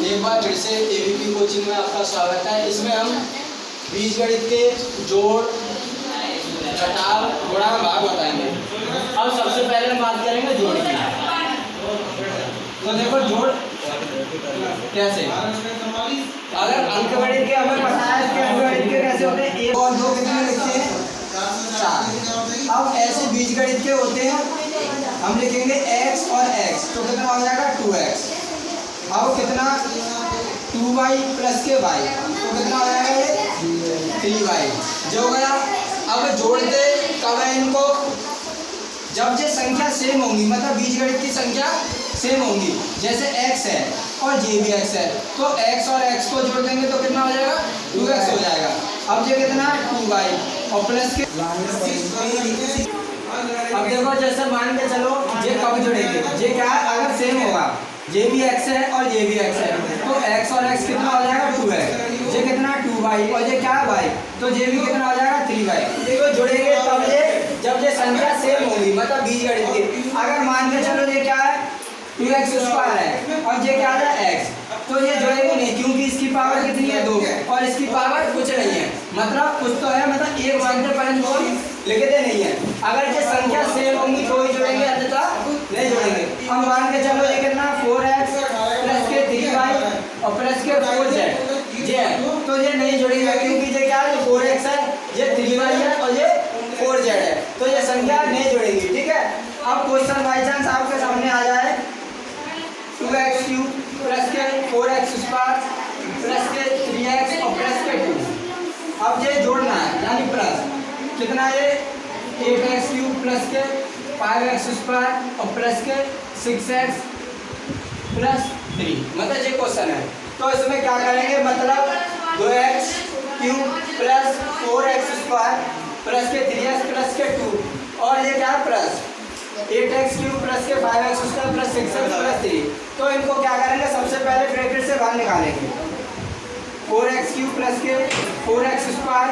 एक बार फिर से एबीपी कोचिंग में आपका स्वागत है। इसमें हम बीजगणित के जोड़, घटाव, गुणा, भाग बताएंगे। अब सबसे पहले हम बात करेंगे जोड़ की। तो देखो जोड़ कैसे, अगर अंकगणित के हमें पता है कि अंकगणित के कैसे होते हैं, 1 और 2 कितने लिखते हैं, 4। अब ऐसे बीजगणित के होते हैं, हम लिखेंगे x और x, तो कितना हो जाएगा 2x। अब कितना 2y प्लस के y, तो कितना हो जाएगा ये 3y जो गया। अब जोड़ते कब है इनको, जब ये संख्या सेम होंगी, मतलब बीजगणित की संख्या सेम होंगी। जैसे x है और ये भी x है, तो x और x को जोड़ देंगे तो कितना हो जाएगा 2x हो जाएगा। अब ये कितना 2y और प्लस के, अब देखो जैसे मान के चलो ये कब जुड़ेंगे, ये क्या है, अगर सेम होगा, ये भी x है और ये भी x है, तो x और x कितना हो जाएगा 2x, ये कितना 2y और ये क्या है y, तो ये भी कितना हो जाएगा 3y। देखो जुड़ेंगे तब ये जब ये संख्या सेम होगी, मतलब बीजगणित की। अगर मान के चलो ये क्या है 2x स्क्वायर है और ये क्या है x, तो ये जुड़ेंगे नहीं, क्योंकि इसकी पावर कितनी है 2 और इसकी पावर कुछ नहीं है, मतलब कुछ तो है, मतलब एक मानते परंतु लिखते नहीं है। अगर ये संख्या सेम होंगी तो ही जुड़ेंगे, अन्यथा नहीं जुड़ेंगे। हम मान के चलो ये कितना 4x प्लस के 3y और प्लस के 4z ये है, तो ये नहीं जुड़ेगा, क्योंकि ये क्या है 4x है, ये 3y है और ये 4z है, तो ये संख्या नहीं जुड़ेगी। ठीक है। अब क्वेश्चन बाई चांस आपके सामने आ जाए 2x क्यूब प्लस के 4x स्क्वायर प्लस के 3x और प्लस के 2, अब ये जोड़ना है, यानी प्लस कितना ये 8x क्यूब प्लस के 5x स्क्वायर और प्लस के 6x प्लस 3, मतलब ये क्वेश्चन है। तो इसमें क्या करेंगे, मतलब 2x cube plus 4x square plus के 3x प्लस के 2 और ये क्या है प्लस 8x क्यूब प्लस के 5x square plus 6x plus 3, तो इनको क्या करेंगे, सबसे पहले ब्रैकेट से बाहर निकालेंगे। 4x क्यूब प्लस के 4x स्क्वायर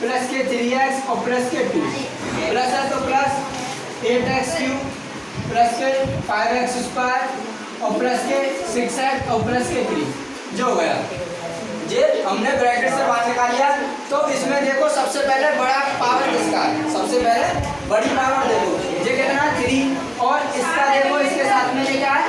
प्लस के 3x और प्लस के 2 प्लस है, तो प्लस 8x क्यूब प्लस के 5x स्क्वायर और प्लस के 6x और प्लस के 3 जो हो गया। ये हमने ब्रैकेट से बाहर निकाल लिया। तो इसमें देखो सबसे पहले बड़ा पावर किसका है, सबसे पहले बड़ी पावर देखो, ये कितना 3 और इसका देखो इसके साथ में ये क्या है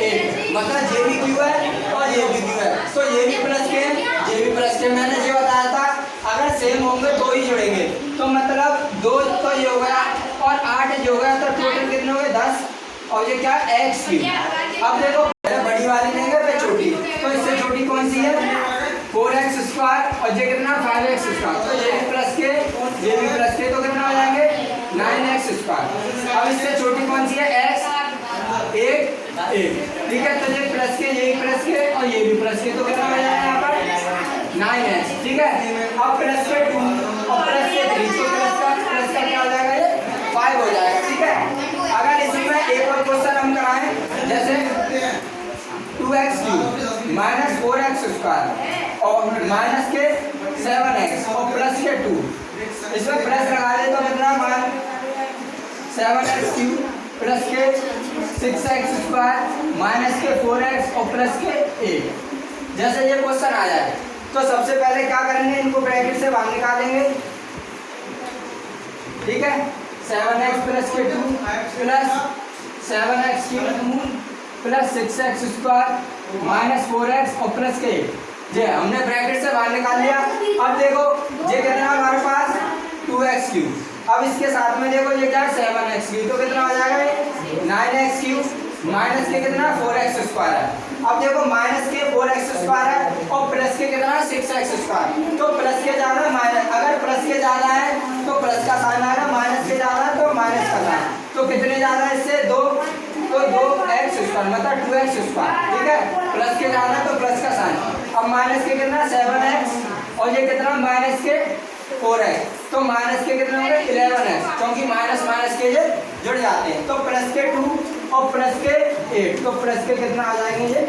8, मतलब ये भी क्यू है और ये भी क्यू है, तो ये भी प्लस के ये भी प्लस के। मैंने ये बताया था अगर सेम होंगे तो ही जुड़ेंगे, तो मतलब 2 तो ये हो गया और 8 जो हो गया, तो टोटल कितने हो गए 10 और ये क्या x क्यूब। अब देखो बड़ी वाली लेंगे फिर छोटी, तो इससे छोटी कौन सी है 4x स्क्वायर और ये कितना 5x स्क्वायर, तो ये भी प्लस के ये भी प्लस के, तो कितना हो जाएंगे 9x स्क्वायर। अब इससे छोटी कौन सी है x 1, ठीक है, तो ये प्लस के ये प्लस के और ये भी प्लस के, तो कितना हो जाएगा यहाँ पर 9x। ठीक है। अब प्लस के 2 और प्लस के 3, तो प्लस का क्या हो जाएगा ये 5 हो जाएगा। ठीक है। अगर इसी में एक और क्वेश्चन हम कराएं, जैसे 2x cube minus 4x square और माइनस के 7x और प्लस के 2, इसमें प्लस लगा दे तो कितना मान 7x क्यूब प्लस के 6x स्क्वायर माइनस के 4x और प्लस के 8। जैसे ये क्वेश्चन आ जाए तो सबसे पहले क्या करेंगे, इनको ब्रैकेट से बाहर निकालेंगे। ठीक है। 7x प्लस के 2 plus 7x cube plus 6x square minus 4x और प्लस के 8, ये हमने ब्रैकेट से बाहर निकाल लिया। अब देखो ये कितना है हमारे पास 2x क्यूब, अब इसके साथ में देखो ये क्या है 7x क्यूब, तो कितना हो जाएगा 9x क्यूब माइनस के कितना 4x स्क्वायर है। अब देखो माइनस के 4x स्क्वायर है और प्लस के कितना 6x स्क्वायर, तो प्लस के ज़्यादा माइनस, अगर प्लस के ज़्यादा है तो प्लस का साइन आएगा, माइनस के ज़्यादा है तो माइनस का साइन, तो कितने ज़्यादा है इससे 2, तो 2x स्क्वायर मतलब 2x स्क्वायर। ठीक है। प्लस के ज़्यादा तो प्लस का साइन। अब माइनस के कितना 7x और ये कितना माइनस के 4x, तो माइनस के कितने होंगे 11x, क्योंकि माइनस माइनस के ये जुड़ जाते हैं। तो प्लस के 2 और प्लस के 8, तो प्लस के कितना आ जाएंगे ये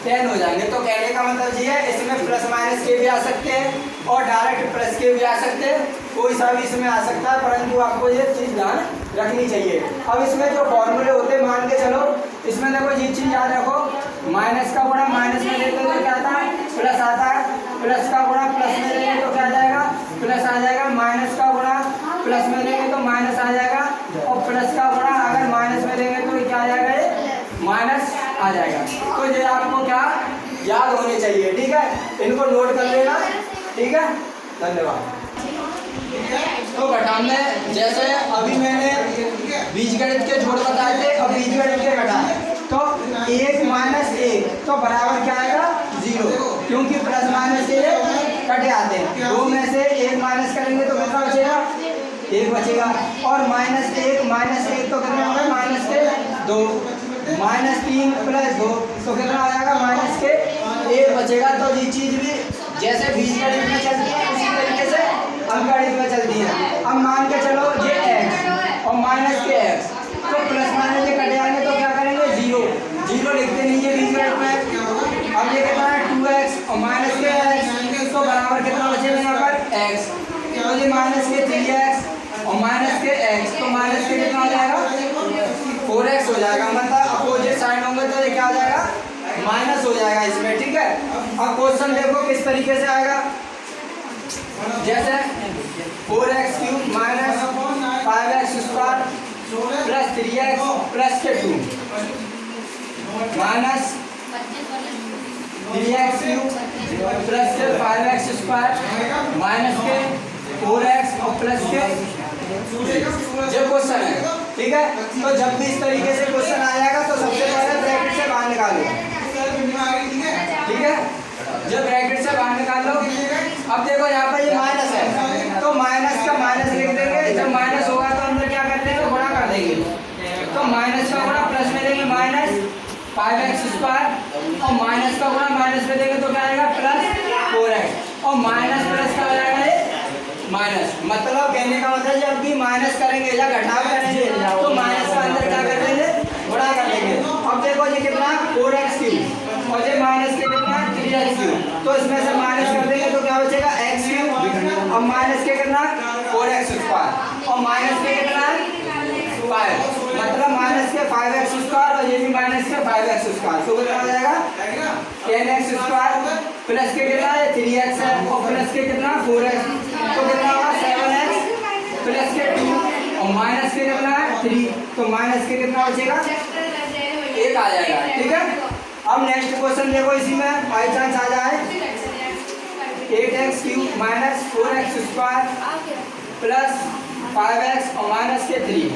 10 हो जाएंगे। तो कहने का मतलब ये है इसमें प्लस माइनस के भी आ सकते हैं और डायरेक्ट प्लस के भी आ सकते हैं, कोई सा भी इसमें आ सकता है, परंतु आपको ये चीज़ ध्यान रखनी चाहिए। अब इसमें जो फॉर्मूले होते हैं मान के चलो, इसमें देखो ये चीज याद रखो, माइनस का गुणा माइनस में लेते तो क्या आता है, प्लस आता है, प्लस का गुणा प्लस में लेंगे तो क्या आ जाएगा, प्लस आ जाएगा, माइनस का गुणा प्लस में लेंगे तो माइनस आ जाएगा, और प्लस का गुणा अगर माइनस में लेंगे तो क्या आ जाएगा, ये माइनस आ जाएगा। तो ये आपको क्या याद होने चाहिए, ठीक है, इनको नोट कर लेना, ठीक है, धन्यवाद। तो घटा में जैसे अभी मैंने बीजगणित के जोड़ बताए थे, अब बीजगणित के घटाए तो 1 माइनस 1 तो बराबर क्या आएगा, 0, क्योंकि प्लस माइनस के कटे आते हैं। 2 में से 1 माइनस करेंगे तो कितना बचेगा, 1 बचेगा, और माइनस 1 तो कितना होगा, माइनस के 2, माइनस 3 प्लस 2 तो कितना आ जाएगा, माइनस के 1 बचेगा। तो ये चीज भी जैसे बीजगणित में चलती है उसी तरीके से अंकगणित में चलती है। अब मान के चलो ये x और माइनस के x, तो प्लस माइनस के कटे आएंगे तो क्या करेंगे, 0 लिखते नहीं है बीजगणित में। अब ये कितना है 2x और माइनस के x तो बराबर कितना बचेगा यहाँ पर x, तो ये माइनस के 3x और माइनस के x तो माइनस के कितना हो जाएगा, 4x हो जाएगा, मतलब अपोजिट साइन होंगे तो ये क्या आ जाएगा, माइनस हो जाएगा इसमें, ठीक है। अब क्वेश्चन देखो किस तरीके से आएगा, जैसे 4x cube minus 5x square plus 3x plus के 2 माइनस 3x क्यूब प्लस के 5x स्क्वायर माइनस के 4x और प्लस के 2 जो क्वेश्चन है, ठीक है। तो जब भी इस तरीके से क्वेश्चन आ जाएगा तो सबसे पहले ब्रैकेट से बाहर निकालो, ठीक है, जब ब्रैकेट से बाहर निकाल लो। अब देखो यहाँ पर ये माइनस है तो माइनस का माइनस लिख देंगे, जब माइनस होगा तो अंदर क्या कर देंगे, गुणा कर देंगे, तो माइनस का गुणा प्लस में देंगे माइनस 5x स्क्वायर और माइनस का गुणा माइनस में देंगे तो क्या आएगा, प्लस 4x और माइनस प्लस का हो जाएगा ये माइनस, मतलब कहने का मतलब जब भी माइनस करेंगे या घटाव करेंगे तो माइनस का अंदर क्या कर देंगे, गुणा कर देंगे। अब देखो ये कितना 4x क्यूब और ये माइनस के कितना 3x क्यूब, तो इसमें से माइनस कर देंगे तो क्या बचेगा x क्यूब और माइनस के कितना 4x स्क्वायर और माइनस के कितना 5, मतलब माइनस के 5x स्क्वायर और ये भी माइनस के 5x स्क्वायर, तो कितना हो जाएगा 10x स्क्वायर प्लस के कितना 3x है और प्लस के कितना 4x, तो कितना होगा 7x प्लस के 2 और माइनस के कितना 3, तो माइनस के कितना बचेगा 1 आ जाएगा, ठीक है। अब नेक्स्ट क्वेश्चन देखो, इसी में बाई चांस आ जाए 8x cube minus 4x square plus 5x और माइनस के 3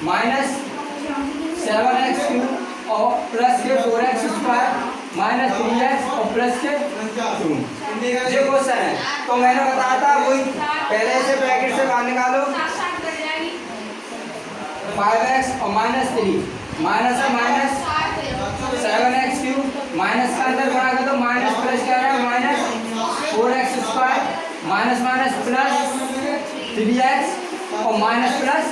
माइनस 7x क्यूब और प्लस के 4x स्क्वायर माइनस 3x और प्लस के 2 ये क्वेश्चन है। तो मैंने बताया था वही, पहले से ब्रैकेट से बाहर निकालो 5x और माइनस 3 माइनस है माइनस 7x क्यूब माइनस का अंदर गुणा कर दो, माइनस प्लस क्या है minus 4x square minus minus plus 3x और माइनस प्लस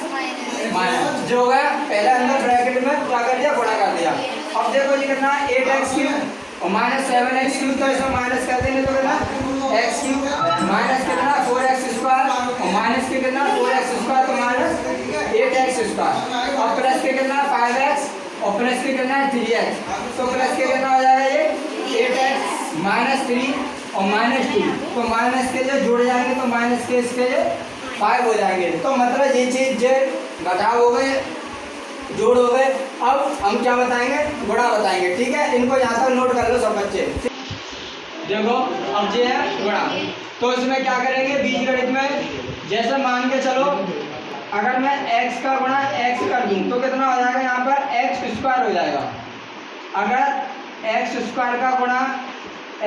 माइनस जो हो गया, पहले अंदर ब्रैकेट में क्या कर दिया, गुणा कर दिया। अब देखो ये कितना 8x क्यूब और माइनस 7x क्यूब, तो इसमें माइनस कर देंगे तो कितना x क्यूब माइनस कितना 4x स्क्वायर और माइनस के कितना 4x स्क्वायर तो माइनस 8x स्क्वायर और प्लस के कितना 5x और प्लस के कितना 3x, तो प्लस के कितना हो जाएगा ये 8x माइनस 3 और माइनस 2, तो माइनस के जो जुड़ जाएंगे तो माइनस के इसके 5 हो जाएंगे, तो मतलब ये चीज घटाव हो गए, जोड़ हो गए। अब हम क्या बताएंगे, गुणा बताएंगे, ठीक है। इनको यहाँ तक नोट कर लो सब बच्चे। देखो अब ये है गुणा, तो इसमें क्या करेंगे बीजगणित में, जैसे मान के चलो अगर मैं x का गुणा x कर दूं तो कितना हो जाएगा, यहाँ पर x स्क्वायर हो जाएगा। अगर x स्क्वायर का गुणा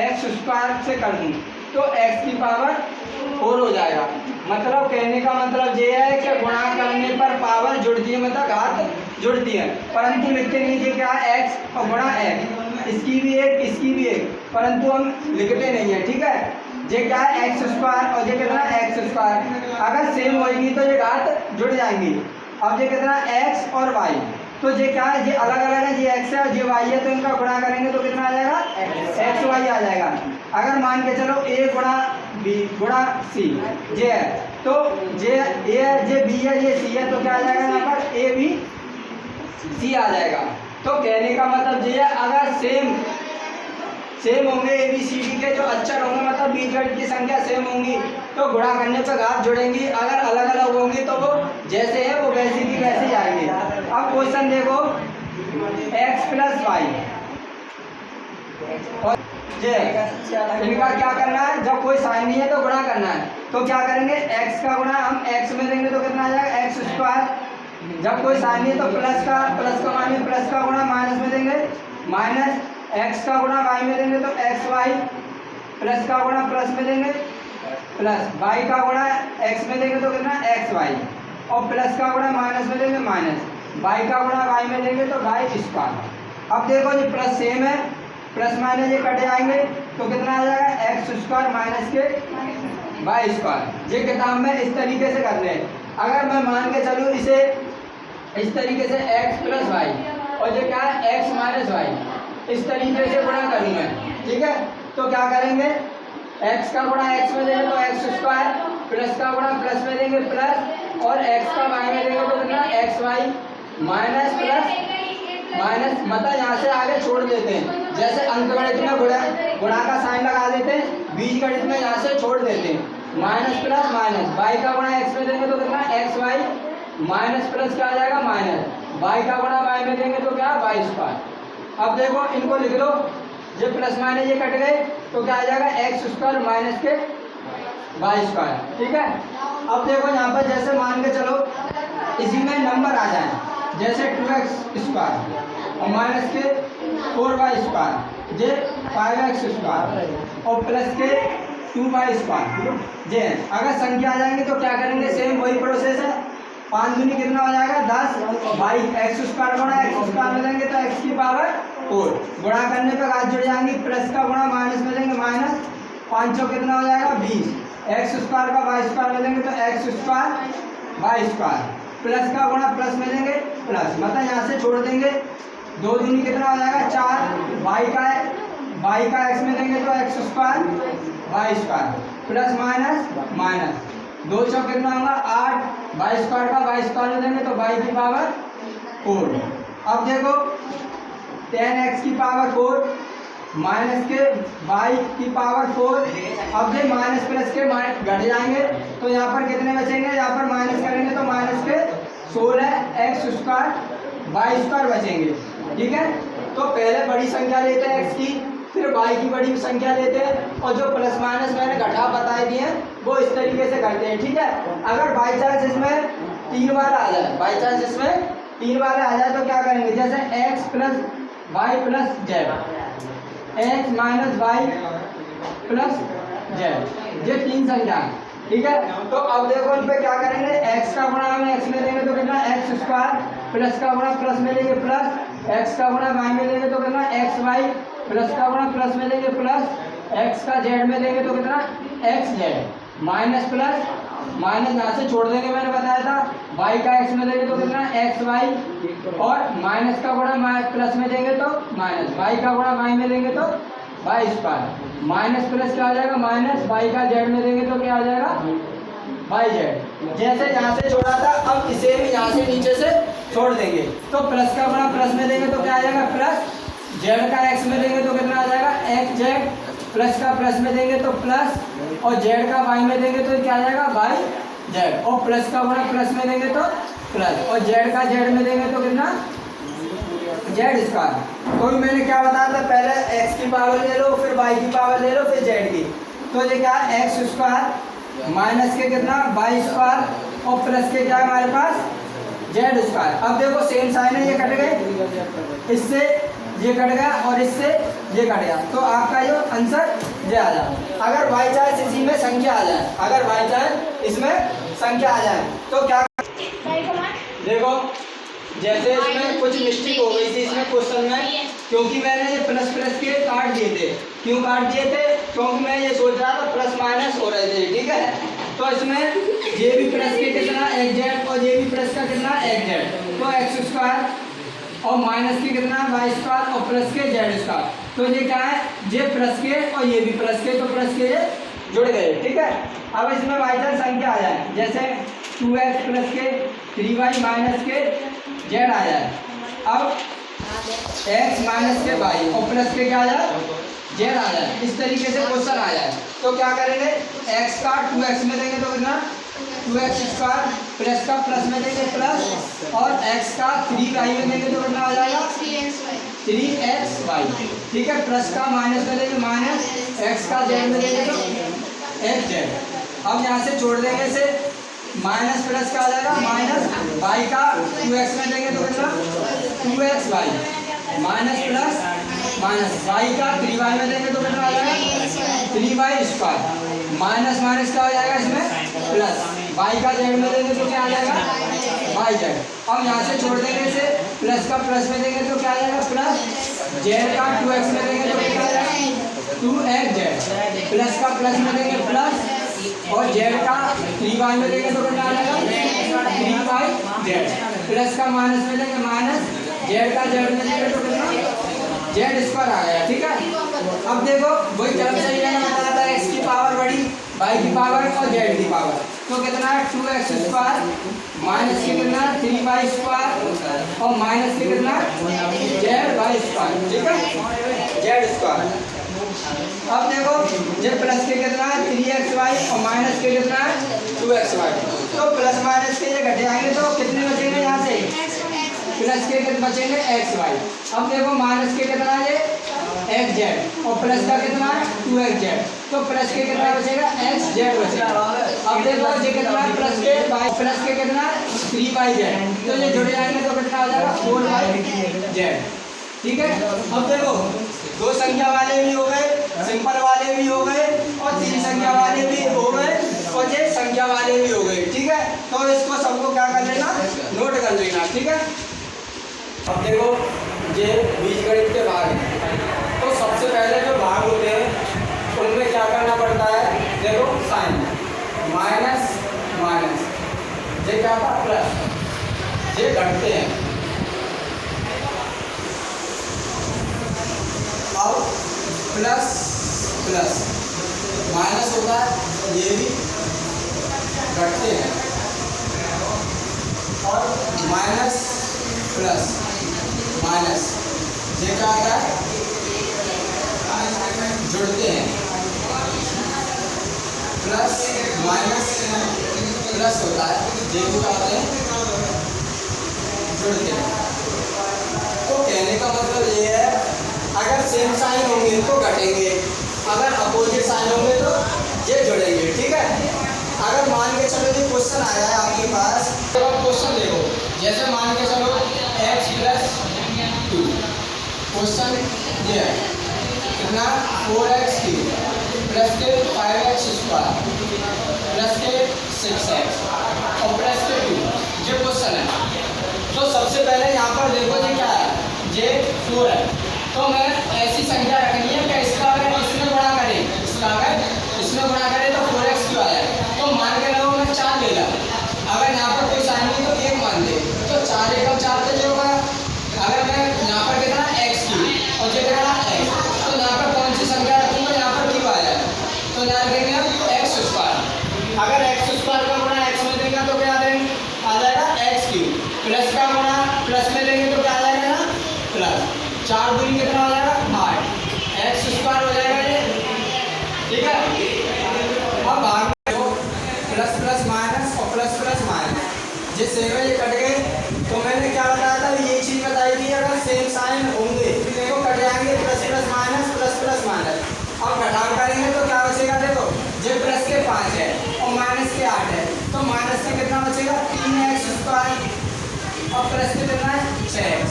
x स्क्वायर से कर दूं तो x की पावर 4 हो जाएगा। मतलब कहने का मतलब ये है कि गुणा करने पर पावर जुड़ती है, मतलब घात जुड़ती है, परंतु लिखते नहीं थे क्या x और गुणा x, इसकी भी एक इसकी भी एक, परंतु हम लिखते नहीं है, ठीक है। ये क्या है एक्स स्क्वायर और ये कितना एक्स स्क्वायर, अगर सेम होगी तो ये घात जुड़ जाएंगी। अब ये कितना एक्स और वाई, तो ये क्या है, ये अलग अलग है, ये एक्स है और ये वाई है, तो इनका गुणा करेंगे तो कितना आ जाएगा एक्स वाई आ जाएगा। अगर मान के चलो ए गुणा बी गुणा सी ये है, तो जे ए है, जे बी है, ये सी है, तो क्या आ जाएगा यहाँ पर ए बी सी आ जाएगा। तो कहने का मतलब ये है अगर सेम होंगे ए बी सी डी के जो अक्षर होंगे, मतलब बीजगणित की संख्या सेम होंगी तो गुणा करने पर घात जुड़ेंगी। अगर अलग अलग होंगी तो वो जैसे है वो वैसी की वैसे जाएंगे। अब क्वेश्चन देखो x प्लस वाई और जे इनका क्या करना है, जब कोई साइन नहीं है तो गुणा करना है। तो क्या करेंगे, x का गुणा हम x में देंगे तो कितना आ जाएगा एक्स स्क्वायर। जब कोई साइन नहीं है तो प्लस का मानिए प्लस का गुणा माइनस में देंगे माइनस, x का गुणा y में देंगे तो एक्स वाई, प्लस का गुणा प्लस में देंगे प्लस, y का गुणा x में देंगे तो कितना एक्स वाई, और प्लस का गुणा माइनस में देंगे माइनस, y का गुणा y में देंगे तो वाई स्क्वायर। अब देखो ये प्लस सेम है, प्लस माइनस ये कट जाएंगे तो कितना आ जाएगा एक्स स्क्वायर माइनस के वाई स्क्वायर। ये किताब में इस तरीके से करने हैं। अगर मैं मान के चलूँ इसे इस तरीके से x प्लस वाई और ये क्या है x माइनस वाई, इस तरीके से गुणा करूँ मैं, ठीक है। तो क्या करेंगे, x का गुणा x में देंगे तो एक्स स्क्वायर, प्लस का गुणा प्लस में देंगे प्लस, और x का y में देंगे तो कितना x y minus plus minus, मतलब यहाँ से आगे छोड़ देते हैं। जैसे अंकगणित में गुणा का साइन लगा देते हैं, बीजगणित में यहाँ से छोड़ देते हैं। माइनस प्लस माइनस, y का गुणा x में देंगे तो कितना एक्स वाई माइनस प्लस क्या आ जाएगा माइनस, y का गुणा y में देंगे तो क्या वाई स्क्वायर। अब देखो इनको लिख लो, जो प्लस माइनस ये कट गए तो क्या आ जाएगा एक्स स्क्वायर माइनस के वाई स्क्वायर, ठीक है। अब देखो यहाँ पर जैसे मान के चलो इसी में नंबर आ जाए, जैसे 2x स्क्वायर और माइनस के 4y स्क्वायर, जे 5x स्क्वायर और प्लस के 2y स्क्वायर, जे अगर संख्या आ जाएंगे तो क्या करेंगे, सेम वही प्रोसेस है। 5 दूनी कितना हो जाएगा 10, बाई एक्स स्क्वायर गुणा एक्स स्क्वायर में देंगे तो x की पावर 4, गुणा करने पर घात जुड़ जाएंगी, प्लस का गुणा माइनस में देंगे माइनस, 5 चौ कितना हो जाएगा 20, एक्स स्क्वायर का वाई स्क्वायर में देंगे तो x square y square, plus का गुणा प्लस में देंगे प्लस, मतलब यहाँ से छोड़ देंगे, 2 दूनी कितना हो जाएगा 4, वाई का एक्स में देंगे तो x square y square, plus minus minus, 2 चौ कितना होगा 8, वाई स्क्वायर का वाई स्क्वायर में देंगे तो वाई की पावर 4। अब देखो 10x की पावर 4 माइनस के y की पावर 4। अब ये माइनस प्लस के घट जाएंगे तो यहाँ पर कितने बचेंगे, यहाँ पर माइनस करेंगे तो माइनस के 16 एक्स स्क्वायर वाई स्क्वायर बचेंगे, ठीक है। तो पहले बड़ी संख्या लेते हैं x की, फिर y की बड़ी संख्या लेते हैं, और जो प्लस माइनस मैंने घटा बताए दिए हैं वो इस तरीके से करते हैं, ठीक है। अगर बाई चांस इसमें 3 बार आ जाए, बाई चांस इसमें 3 बार आ जाए तो क्या करेंगे, जैसे x plus y plus z, x minus y plus z, ये 3 संख्या, ठीक है। तो अब देखो इन पे क्या करेंगे, x का गुणा हम x में देंगे तो कितना एक्स स्क्वायर, प्लस का गुणा प्लस में देंगे प्लस, x का गुणा y में देंगे तो कितना एक्स वाई, प्लस का गुणा प्लस में देंगे प्लस, x का z में देंगे तो कितना x Z, minus plus minus यहाँ से छोड़ देंगे, मैंने बताया था, y का x में देंगे तो कितना एक्स वाई, और माइनस का गुणा प्लस में देंगे तो माइनस, y का गुणा y में देंगे तो वाई स्क्वायर, माइनस प्लस क्या आ जाएगा माइनस, y का z में देंगे तो क्या आ जाएगा वाई जेड। जैसे यहाँ से छोड़ा था अब इसे भी यहाँ से नीचे से छोड़ देंगे, तो प्लस का गुणा प्लस में देंगे तो क्या आ जाएगा प्लस, z का x में देंगे तो कितना आ जाएगा एक्स जेड, प्लस का प्लस में देंगे तो प्लस, और z का y में देंगे तो क्या आ जाएगा वाई जेड, और प्लस का गुणा प्लस में देंगे तो प्लस, और z का z में देंगे तो कितना जेड स्क्वायर। तो मैंने क्या बताया था, पहले x की पावर ले लो, फिर y की पावर ले लो, फिर z की, तो ये क्या है एक्स स्क्वायर माइनस के कितना वाई स्क्वायर, और प्लस के क्या है हमारे पास जेड स्क्वायर। अब देखो सेम साइन है, ये कट गए, इससे ये कट गया और इससे ये कट गया, तो आपका जो आंसर ये आ जाए। अगर बाई चांस इसी में संख्या आ जाए, अगर बाई चांस इसमें संख्या आ जाए तो क्या, देखो जैसे इसमें कुछ मिस्टेक हो गई थी इसमें क्वेश्चन में, क्योंकि मैंने ये प्लस प्लस के काट दिए थे। क्यों काट दिए थे, क्योंकि मैं ये सोच रहा था प्लस माइनस हो रहे थे, ठीक है। तो इसमें ये भी प्लस के कितना एक्स जेड, और ये भी प्लस का कितना एक्स जेड, तो एक्स स्क्वायर, और माइनस के कितना वाई स्क्वायर, और प्लस के जेड स्क्वायर। तो ये क्या है, ये प्लस के और ये भी प्लस के, तो प्लस के ये जुड़ गए, ठीक है। अब इसमें बाई चांस संख्या आ जाए, जैसे 2x प्लस के 3y माइनस के z आ जाए। अब x माइनस के y और प्लस के क्या आ जाए, z आ जाए। इस तरीके से क्वेश्चन आ जाए तो क्या करेंगे, x का 2x में देंगे तो कितना 2x स्क्वायर, प्लस का प्लस में देंगे प्लस, और x का 3y में देंगे तो कितना आ जाएगा 3xy, ठीक है। प्लस का माइनस में देंगे माइनस, x का z में देंगे तो xz। अब यहाँ से छोड़ देंगे इसे, माइनस प्लस का आ जाएगा माइनस, y का 2x में देंगे तो कितना 2xy, minus plus minus, y का 3y में देंगे तो कितना आ जाएगा 3y स्क्वायर, माइनस माइनस क्या हो जाएगा इसमें प्लस, y का z में देंगे तो क्या आ जाएगा yz। अब यहाँ से छोड़ देंगे इसे, प्लस का प्लस में देंगे तो क्या आ जाएगा प्लस, z का 2x में देंगे तो क्या आ जाएगा 2xz, प्लस का प्लस में देंगे प्लस, और z का 3y में देंगे तो कितना आ जाएगा 3yz, प्लस का माइनस में देंगे माइनस, z का z में देंगे तो कितना z स्क्वायर आ गया, ठीक है। अब देखो वही तरफ से मैंने बताया था, x की पावर बड़ी, y की पावर और z की पावर, तो कितना है 2x स्क्वायर माइनस के कितना 3y स्क्वायर और माइनस के कितना zy स्क्वायर, ठीक है, z स्क्वायर। अब देखो ये प्लस के कितना है 3xy और माइनस के कितना है 2xy, तो प्लस माइनस के ये घट जाएंगे तो कितने बचेंगे यहाँ से, प्लस के कितने बचेंगे xy। अब देखो माइनस के कितना है ये xz और प्लस का कितना है 2xz, तो प्लस के कितना बचेगा xz बचेगा। अब देखो ये कितना है प्लस के कितना है 3yz, तो ये जुड़ जाएंगे तो कितना हो जाएगा 4yz, ठीक है। अब देखो दो संख्या वाले भी हो गए, सिंपल वाले भी हो गए, और तीन संख्या वाले भी हो गए, और ये संख्या वाले भी हो गए, ठीक है। तो इसको सबको क्या कर लेना, नोट कर लेना, ठीक है। अब देखो ये बीजगणित के भाग हैं, तो सबसे पहले जो भाग होते हैं उनमें क्या करना पड़ता है, देखो साइन माइनस माइनस, ये क्या था प्लस, ये घटते हैं। अब प्लस प्लस माइनस होता है, ये भी घटते हैं, और माइनस प्लस माइनस ये क्या आता है जुड़ते हैं, प्लस माइनस प्लस होता है, ये भी क्या होते हैं जुड़ते हैं। तो कहने का मतलब ये है अगर सेम साइन होंगे तो घटेंगे, अगर अपोजिट साइन होंगे तो ये जुड़ेंगे, ठीक है। अगर मान के चलो ये क्वेश्चन आया है आपके पास, तो आप क्वेश्चन देखो, जैसे मान के चलो x प्लस 2, क्वेश्चन ये है कितना 4x³ प्लस के 5x स्क्वायर प्लस के 6x और प्लस के 2, ये क्वेश्चन है। तो सबसे पहले यहाँ पर देखो ये क्या है, ये 4 है, तो मैं ऐसी संख्या रखनी है कि इसका अगर इसमें गुणा करें, इसका अगर इसमें गुणा करें तो 4x क्यों आया, तो मान के लो मैं 4 ले ला, अगर यहाँ पर कोई साइन नहीं तो 1 मान ले, तो 4 एकम 4 तो ये होगा। अगर मैं यहाँ पर कितना x³ और ये कितना x, तो यहाँ पर कौन सी संख्या रखूँगा, यहाँ पर क्यों आया, तो यहाँ रखेंगे हम x²। अगर x² का गुणा x में देंगे तो क्या आ जाएगा x³ प्लस का गुणा प्लस में देंगे तो क्या आ जाएगा ना प्लस, 4 दूनी कितना हो जाएगा 8, x² हो जाएगा ये, ठीक है। अब भाग प्लस प्लस माइनस और प्लस प्लस माइनस, ये सेम है, ये कट गए। तो मैंने क्या बताया था, ये चीज़ बताई थी अगर सेम साइन होंगे तो कट जाएंगे, प्लस प्लस माइनस। अब घटाव करेंगे तो क्या बचेगा, देखो ये प्लस के 5 है और माइनस के 8 है, तो माइनस के कितना बचेगा 3x² और प्लस के कितना है 6x।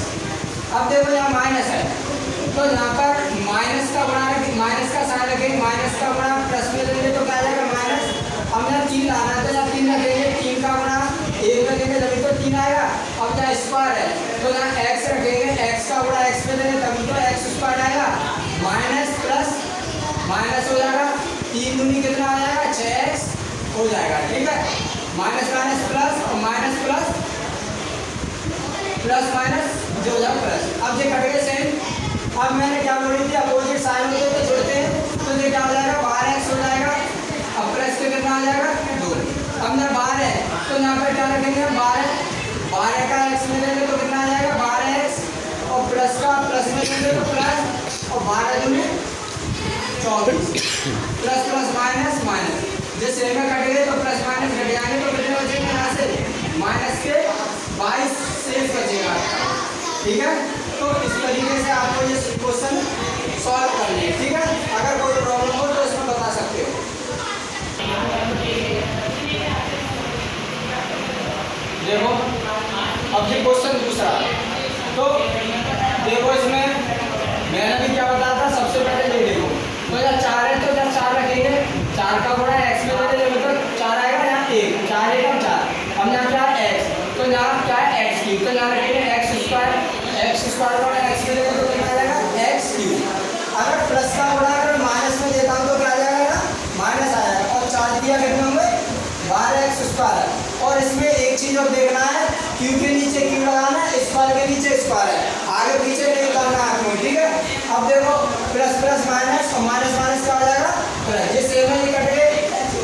अब देखो यहाँ माइनस है, तो यहाँ पर माइनस का गुणा माइनस का साइन रखेंगे, माइनस का गुणा प्लस में देंगे तो क्या आ जाएगा माइनस। अब यहाँ 3 लाना है तो यहाँ 3 रखेंगे, 3 का गुणा 1 में देंगे तभी तो 3 आएगा। अब यहाँ स्क्वायर है तो यहाँ x रखेंगे, x का गुणा x में देंगे तभी तो x² आएगा, माइनस प्लस माइनस हो जाएगा, 3 दूनी कितना आ जाएगा 6x हो जाएगा, ठीक है। माइनस माइनस प्लस और माइनस प्लस प्लस माइनस जो हो जाएगा प्लस। अब ये कट गए सेम। अब मैंने क्या बोली थी, अपोजिट साइन होते तो जुड़ते हैं, तो ये क्या हो जाएगा 12x हो जाएगा 24 प्लस प्लस माइनस माइनस, जो सेम में कट गए तो प्लस माइनस घट जाएंगे तो कितने बचेंगे यहाँ से माइनस के 22 शेष बचेगा। ठीक है, तो इस तरीके से आपको ये क्वेश्चन सॉल्व करने हैं। ठीक है, अगर कोई प्रॉब्लम हो तो इसमें बता सकते हो। देखो अब ये क्वेश्चन दूसरा, तो देखो इसमें मैंने भी क्या बताया था, सबसे पहले ये देखो तो जब 4 है तो जब 4 रखेंगे 4 का गुणा x में दे देंगे तो 4 आएगा, यहाँ 1 4 एकम 4, अब यहाँ क्या है x, तो यहाँ क्या है x क्यूब, तो यहाँ रखेंगे x स्क्वायर गुणा x में देंगे तो कितना आ जाएगा x क्यूब। अगर प्लस का गुणा अगर माइनस में देता हूँ तो क्या आ जाएगा, माइनस आएगा, और 4 दिया कितने होंगे 12x स्क्वायर। और इसमें एक चीज और देखना है, क्यू के नीचे क्यू लगाना है, स्क्वायर के नीचे स्क्वायर है, आगे पीछे नहीं करना है आपको। ठीक है, अब देखो प्लस प्लस माइनस और माइनस माइनस क्या हो जाएगा प्लस, ये सेम है कट गए।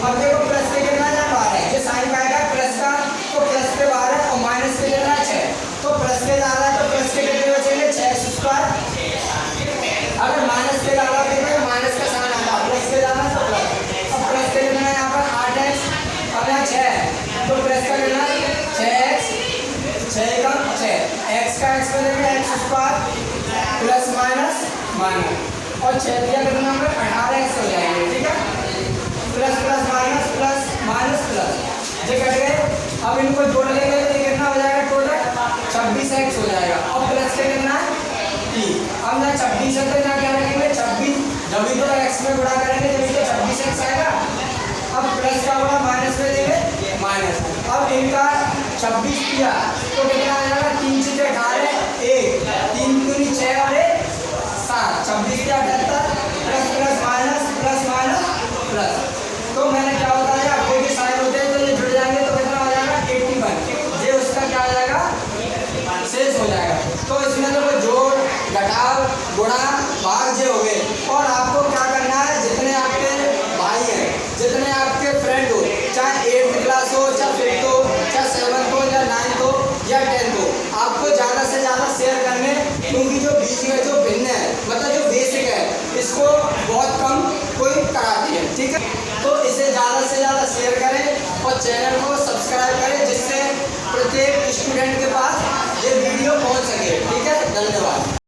अब देखो प्लस पे कितना है 12 है, ये साइन का आएगा प्लस का, तो प्लस पे 12 और माइनस पे कितना है 6, तो प्लस पे जा रहा है तो प्लस के कितने बचेंगे 6x स्क्वायर। अगर माइनस पे डाला तो माइनस का साइन आता, प्लस पे जाना तो प्लस, अब प्लस पे कितना है यहाँ पर 8x, अब यहाँ 6 है तो प्लस का कितना 6x 6 का 6 x का x में देंगे x square plus minus minus, और 6 दिया कितना होगा 18x हो जाएंगे। ठीक है, plus plus minus plus minus plus ये कट गए। अब इनको जोड़ लेंगे तो ये कितना हो जाएगा टोटल 26x हो जाएगा, और प्लस के कितना है 3। अब ना 26 है तो यहाँ क्या रखेंगे 26, जब भी तो x में गुणा करेंगे जब तो 26x आएगा। अब प्लस का गुणा माइनस में देंगे माइनस, अब इनका 26 किया तो कितना आ जाएगा 3 से 18 1 3 दूनी 6 और 7 26 के 78 प्लस प्लस माइनस प्लस। तो मैंने क्या बताया आपको कि साइन होते हैं तो ये जुड़ जाएंगे तो कितना हो जाएगा 81, ये उसका क्या हो जाएगा शेष हो जाएगा। तो इसमें तो जोड़ घटाव गुणा भाग जे हो गए, और आपको क्या करना है जितने आपके भाई हैं जितने आपके फ्रेंड हो, चाहे 8th क्लास हो चाहे 5th हो चाहे 7th हो या 9th हो या 10th हो, आपको ज़्यादा से ज़्यादा शेयर करने, क्योंकि जो बीच में जो भिन्न है मतलब जो बेसिक है इसको बहुत कम कोई कराती है। ठीक है, तो इसे ज़्यादा से ज़्यादा शेयर करें और चैनल को सब्सक्राइब करें जिससे प्रत्येक स्टूडेंट के पास ये वीडियो पहुंच सके। ठीक है, धन्यवाद।